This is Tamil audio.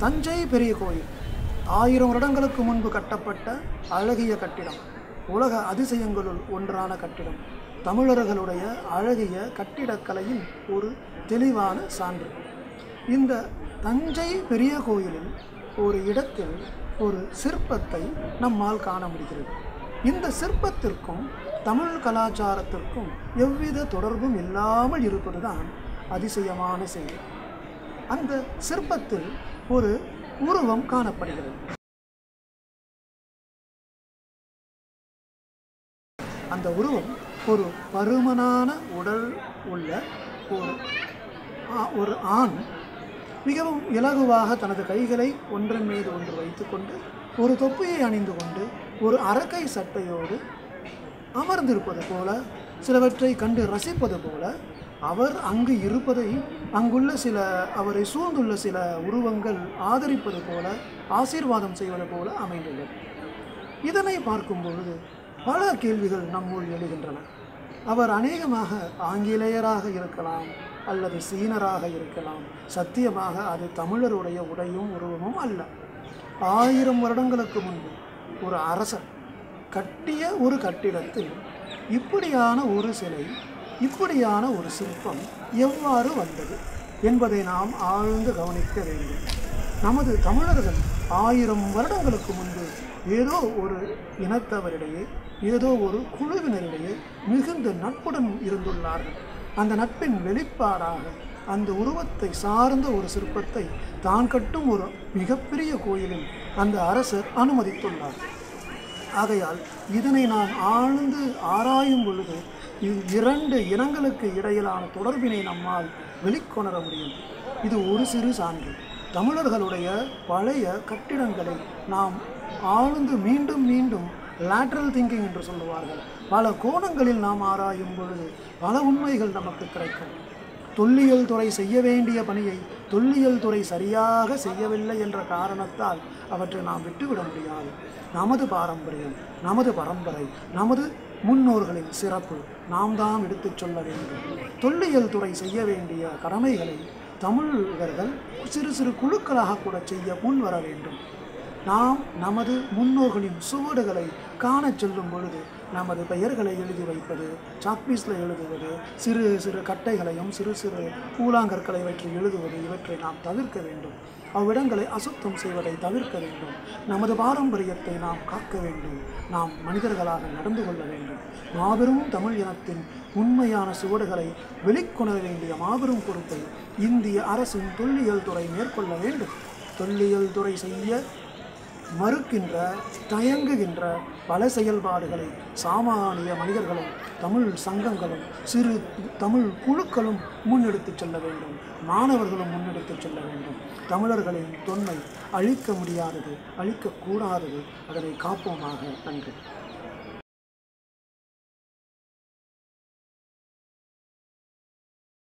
தஞ்சை பெரிய கோயில் 1000 வருடங்களுக்கு முன்பு கட்டப்பட்ட அழகிய கட்டிடம். உலக அதிசயங்களுள் ஒன்றான கட்டிடம். தமிழர்களுடைய அழகிய கட்டிடக்கலையின் ஒரு தெளிவான சான்று. இந்த தஞ்சை பெரிய கோயிலில் ஒரு இடத்தில் ஒரு சிற்பத்தை நம்மால் காண முடிகிறது. இந்த சிற்பத்திற்கும் தமிழ் கலாச்சாரத்திற்கும் எவ்வித தொடர்பும் இல்லாமல் இருப்பதுதான் அதிசயமான செய்தி. அந்த சிற்பத்தில் ஒரு உருவம் காணப்படுகிறது. அந்த உருவம் ஒரு பருமனான உடல் உள்ள ஒரு ஆண் மிகவும் இலகுவாக தனது கைகளை ஒன்றன் மீது ஒன்று வைத்துக்கொண்டு ஒரு தொப்பியை அணிந்து கொண்டு ஒரு அரக்கை சட்டையோடு அமர்ந்திருப்பது போல, சிலவற்றை கண்டு ரசிப்பது போல, அவர் அங்கு இருப்பதை அங்குள்ள அவரை சூழ்ந்துள்ள சில உருவங்கள் ஆதரிப்பது போல, ஆசீர்வாதம் செய்வது போல அமைந்துள்ளது. இதனை பார்க்கும் பொழுது பல கேள்விகள் நம்முள் எழுகின்றன. அவர் அநேகமாக ஆங்கிலேயராக இருக்கலாம் அல்லது சீனராக இருக்கலாம். சத்தியமாக அது தமிழருடைய உடையும் உருவமும் அல்ல. 1000 வருடங்களுக்கு முன்பு ஒரு அரசர் கட்டிய ஒரு கட்டிடத்தில் இப்படியான ஒரு சிலை, இப்படியான ஒரு சிற்பம் எவ்வாறு வந்தது என்பதை நாம் ஆழ்ந்து கவனிக்க வேண்டும். நமது தமிழர்கள் 1000 வருடங்களுக்கு முன்பு ஏதோ ஒரு இனத்தவரிடையே, ஏதோ ஒரு குழுவினரிடையே மிகுந்த நட்புடன் இருந்துள்ளார்கள். அந்த நட்பின் வெளிப்பாடாக அந்த உருவத்தை சார்ந்த ஒரு சிற்பத்தை தான் கட்டும் ஒரு மிகப்பெரிய கோயிலில் அந்த அரசர் அனுமதித்துள்ளார். ஆகையால் இதனை நாம் ஆழ்ந்து ஆராயும் பொழுது 2 இனங்களுக்கு இடையிலான தொடர்பினை நம்மால் வெளிக்கொணர முடியும். இது ஒரு சிறு சான்று. தமிழர்களுடைய பழைய கட்டிடங்களை நாம் ஆழ்ந்து மீண்டும் மீண்டும் லேட்ரல் திங்கிங் என்று சொல்லுவார்கள், பல கோணங்களில் நாம் ஆராயும் பொழுது பல உண்மைகள் நமக்கு கிடைக்கும். தொல்லியல் துறை செய்ய வேண்டிய பணியை தொல்லியல் துறை சரியாக செய்யவில்லை என்ற காரணத்தால் அவற்றை நாம் விட்டுவிட முடியாது. நமது பாரம்பரியம், நமது பரம்பரை, நமது முன்னோர்களின் சிறப்பு நாம் தான் எடுத்துச் சொல்ல வேண்டும். தொல்லியல் துறை செய்ய வேண்டிய கடமைகளை தமிழர்கள் சிறு சிறு குழுக்களாக கூட செய்ய முன் வர வேண்டும். நாம் நமது முன்னோர்களின் சுவடுகளை காண செல்லும் பொழுது நமது பெயர்களை எழுதி வைப்பது, சாக்பீஸில் எழுதுவது, சிறு சிறு கட்டைகளையும் சிறு சிறு கூழாங்கற்களை வைத்து எழுதுவது, இவற்றை நாம் தவிர்க்க வேண்டும். அவ்விடங்களை அசுத்தம் செய்வதை தவிர்க்க வேண்டும். நமது பாரம்பரியத்தை நாம் காக்க வேண்டும். நாம் மனிதர்களாக நடந்து கொள்ள வேண்டும். மாபெரும் தமிழ் இனத்தின் உண்மையான சுவடுகளை வெளிக்கொணர வேண்டிய மாபெரும் பொறுப்பை இந்திய அரசின் தொல்லியல் துறை மேற்கொள்ள வேண்டும். தொல்லியல் துறை செய்ய மறுக்கின்ற, தயங்குகின்ற பல செயல்பாடுகளை சாமானிய மனிதர்களும் தமிழ் சங்கங்களும் சிறு தமிழ் குழுக்களும் முன்னெடுத்துச் செல்ல வேண்டும். மாணவர்களும் முன்னெடுத்துச் செல்ல வேண்டும். தமிழர்களின் தொன்மை அழிக்க முடியாதது, அழிக்கக்கூடாதது. அதனை காப்போமாக. நன்றி.